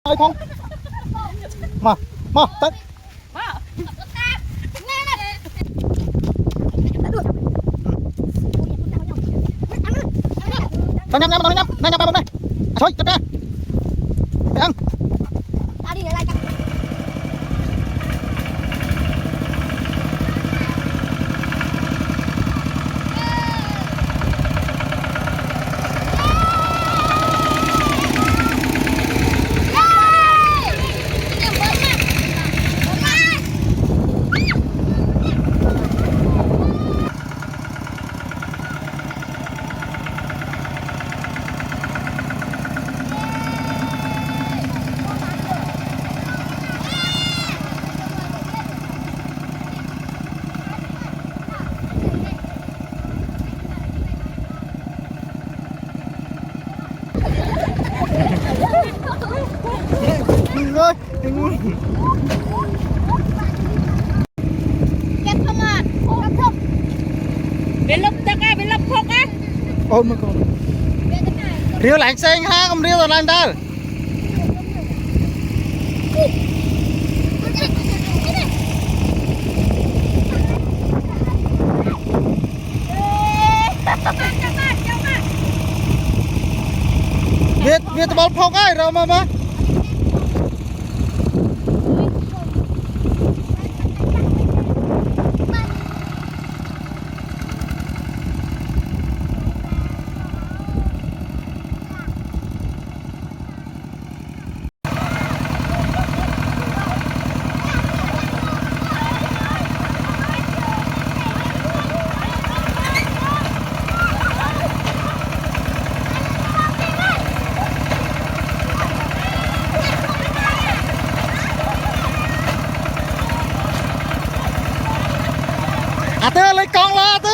hơi phong mà tới tao nhắm ba bông đây thôi chặt ra để ăn đi để lại ơi Kết không à? Không. Bên lấp chắc á, bên lấp khóc á. ôi mà con riêu lạnh xanh ha không riêu rồi lạnh ta Việt ball phok ấy rồi mà tư lấy con la tư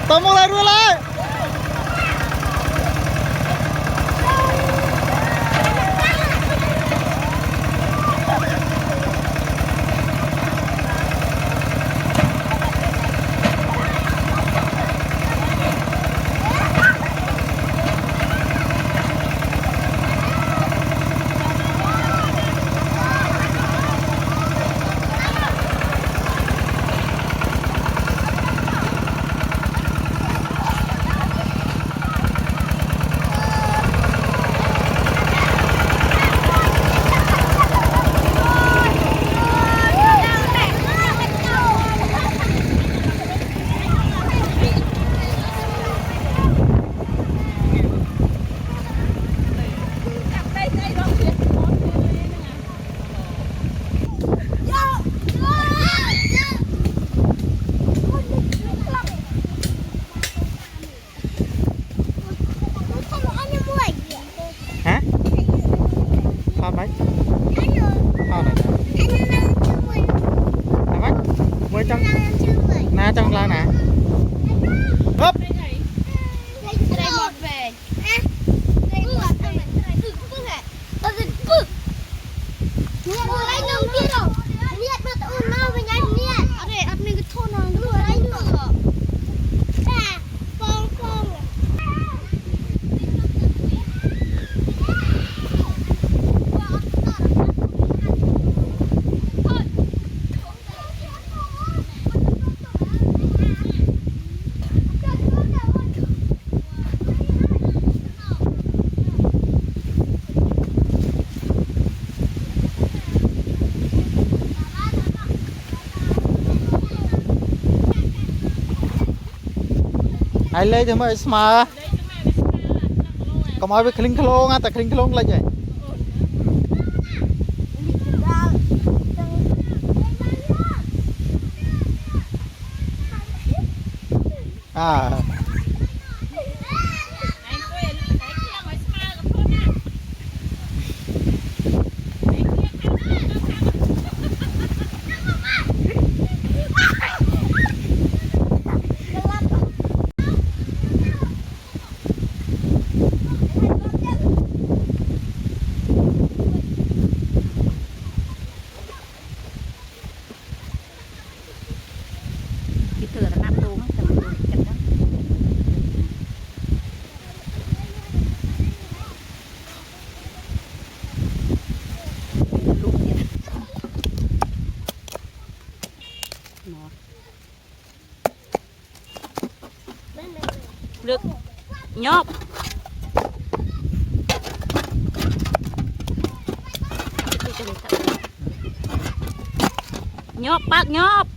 tao mua lại luôn lại trong lao nè hấp ai lấy thì mới smart còn ai với clean clone á, tại clean clone lấy vậy à thừa là nắp luôn á, cầm chặt đó. nhóp nhóp bác nhóp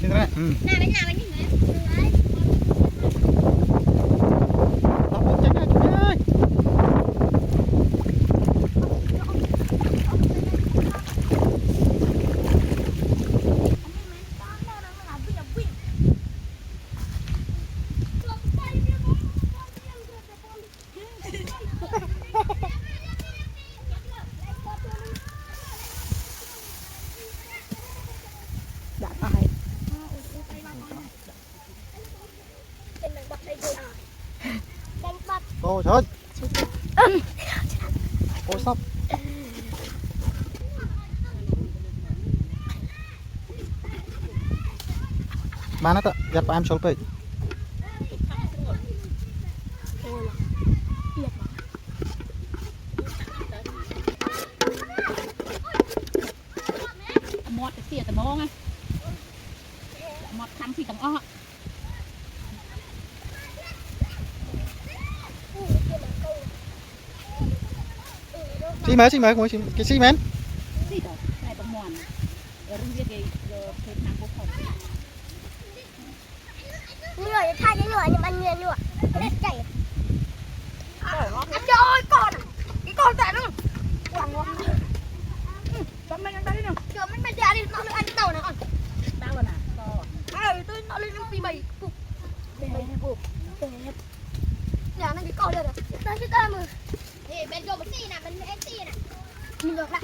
Trên đây. Tao muốn tránh ra chú ơi. Cô trời ơi. Cô sắp. Bán nó tợ, dẹp em số peč. mọt cái xìa tầm mông á mọt thăm phi tầm o Xí mấy, cái xí mến. gì đó này tầm mòn ở rừng kia cái thời gian của phòng người thay cái người nhưng anh nhiên luôn chạy trời ơi con cái con tại nó quẳng quẳng con mình đang đi nào chờ mình bây giờ đi nó ăn tàu này con tao rồi nè tôi nó lên phi bầy cục bầy cục nhà nó cái con đây rồi tới chứ ta mà thì bên chỗ một xì nè bên em xì nè mình được đã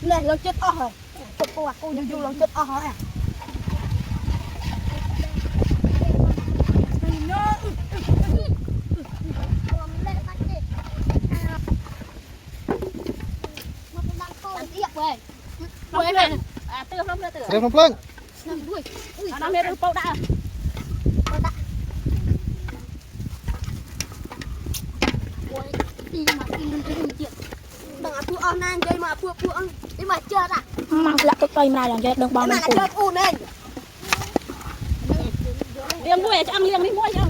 này nó chết rồi cô du nó chết rồi à quên này tư không tư Rêu không plâng. nó mê được bao đã đi mà đi chuyện đừng ăn phụ ăn ăn chơi mà phụ ăn đi mà chơi à mang lại cái cây này làm cho đừng bao mà là chơi phụ này liềm mua cho ăn liềm đi mua cho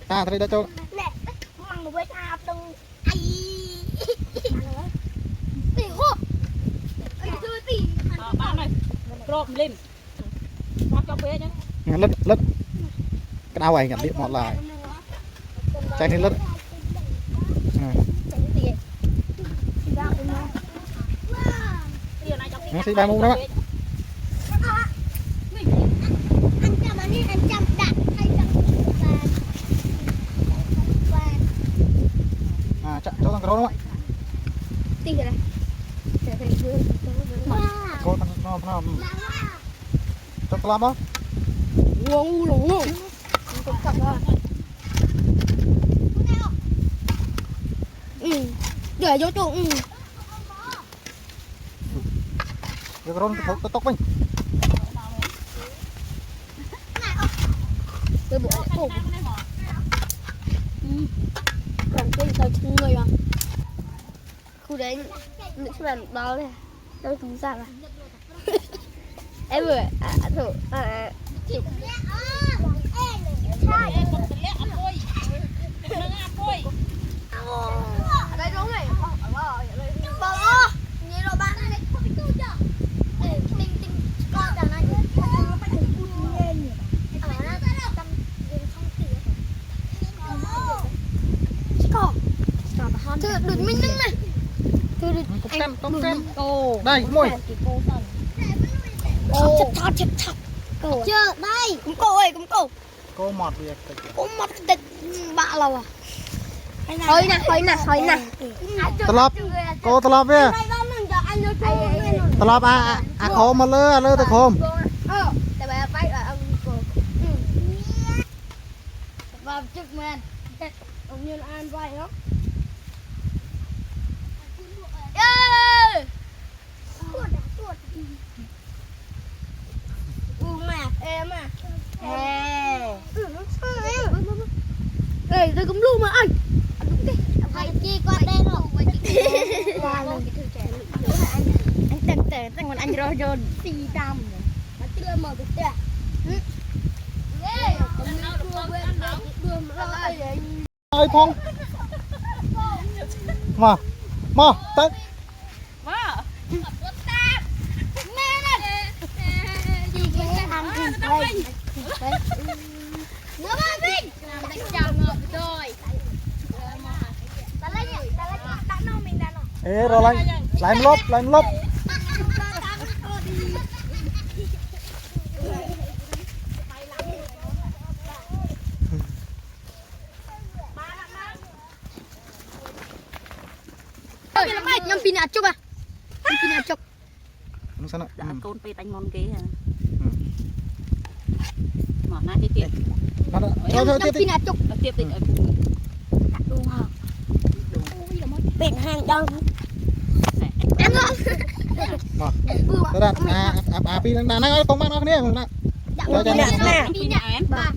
À, đây đã cho. nè măng một với cha từng ai tỷ hộp ai chơi tỷ ba này crop lim bác cho phê chứ Lất. Cái đau này ngặt điện mọt lại. Chạy lên lất. Nó xí ba mũ đó. anh chăm anh đi anh chăm đặt hay chăm À, chạy cho thằng cái đó đúng không ạ? tỷ rồi này Cô nó cho tao làm đó. ngu để vô chỗ Cái đó nó tóc mình. cái bộ này cổ còn cái sao chân người mà khu đấy những cái bàn đó này đâu chúng sao à em vừa thử đây đúng rồi bò như đồ bạn này không biết tu chưa mình con đàn này Thư đừng minh nâng này. Thư đừng Tôm kem. cô Đây, mồi. Chặt chưa đây cũng cô ơi cũng cô Cô mọt việc. cũng mất tịch bạ lầu à thôi nè Tao lọp. Cô tao lọp về. Tao lọp khom mà lơ tao khom. tại bà bay ở ông cô vào trực men ông như là ăn vai đó em à ê tôi cũng luôn anh tè còn anh rồi rồi xì đam anh chưa mở được chưa ơi phong mà tới ê rồi lại em lốp nhâm pin chụp à pin chụp không sao đã côn pe tanh môn kia mà na cái tiền thôi pin chụp tiếp tiền đúng hả bên hàng đông em ngon đó đó pin đang nói con bác nó kia nè cho cho nè pin nhà em mà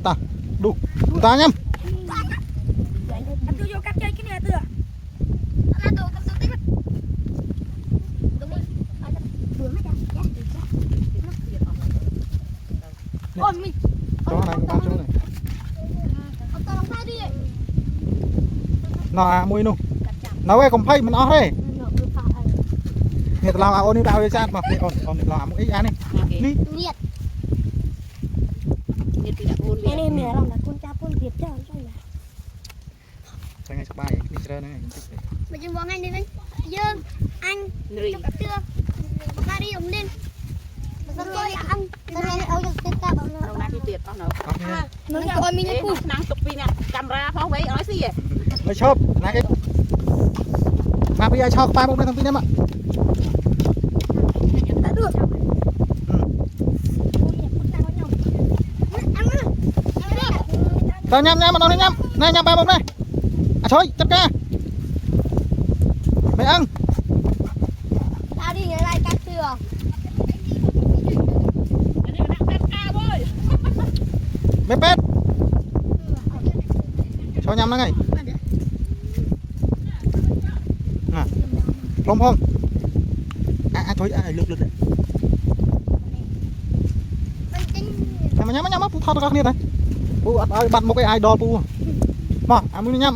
ta đủ ta nhâm anh tôi vô cắt chơi cái này tựa anh tôi cắt tích đúng rồi vừa mới ra ôi mình đó này con chú này ông ta làm sao đi nó mùi nu nó cái còn phay mình nó đây nhiệt làm ôn đi tao đi sát mà ôn làm ít ăn đi đi nhiệt anh em mẹ làm là con cha con việt cho rồi sang ngày sắp bài đi chơi này mình chừng anh đi dương anh cắt chưa ba đi ống lên rồi ăn rồi ở được cái ta bảo đâu na cái tiền nó nó coi mình cú năng chụp pin nè camera phóng vậy nói gì vậy nó chớp là cái mà bây giờ cho ba bông này thông tin em ạ đã được tao nhâm mà nó nhâm này nhâm ba bông này thôi chặt ca mày ăn ta đi người lại cắt chưa mày pet cho nhâm nó ngay không không thôi lượt đấy mà nhắm pu thao tao kia này pu bắt một cái idol pu mà mình nhắm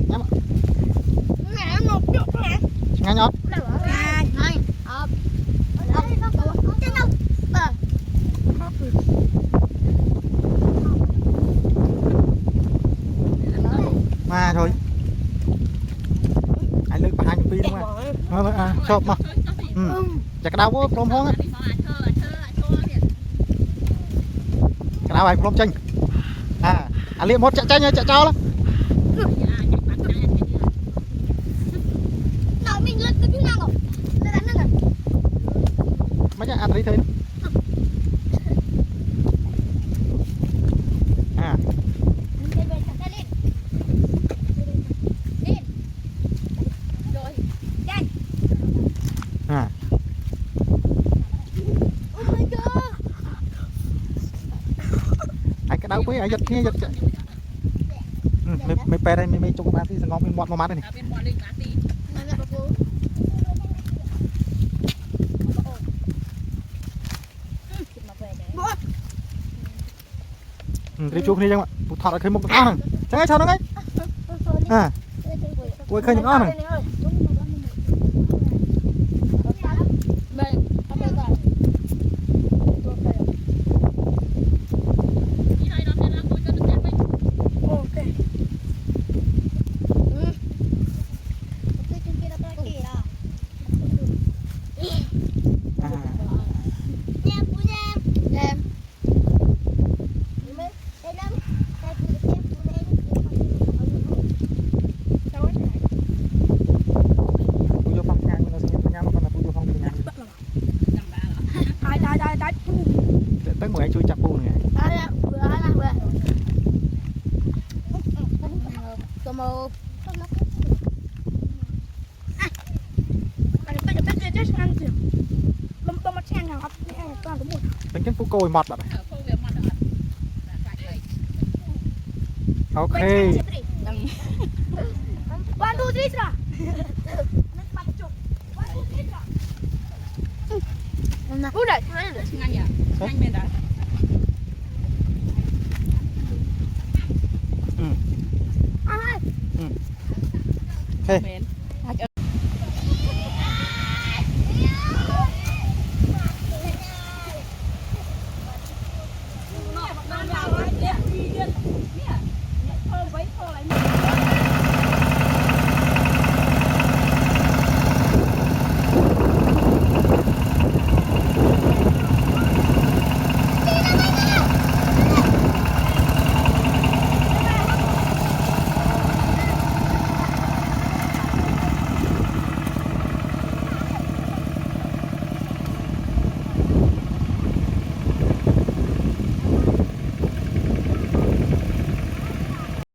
nhắm ngay nhót mà thôi anh lướt hai chục pin đúng không chộp mà chặt cái đau quá không hoang á cái đau này không chênh anh liệm một chạy chênh chạy cho lắm mấy cái anh thấy thế cái đau quý ở giật kia giật mày pe đây mày chụp bạn thì sẽ ngon miếng bọt vào mắt đây này đi chụp đi chẳng ạ thọ lại khơi một con này chẳng ai sao nó ngay quay khơi những con này tới mười anh chui chặt bu này Bông bông mặt sang nào, ăn toàn có một เป็นกันปูโกยหมดแบบ พวกเวียมันอ่ะ โอเค One, two, three, sir. Udah, mana? Ngan ya, ngan benda. Ah, โอเค Men.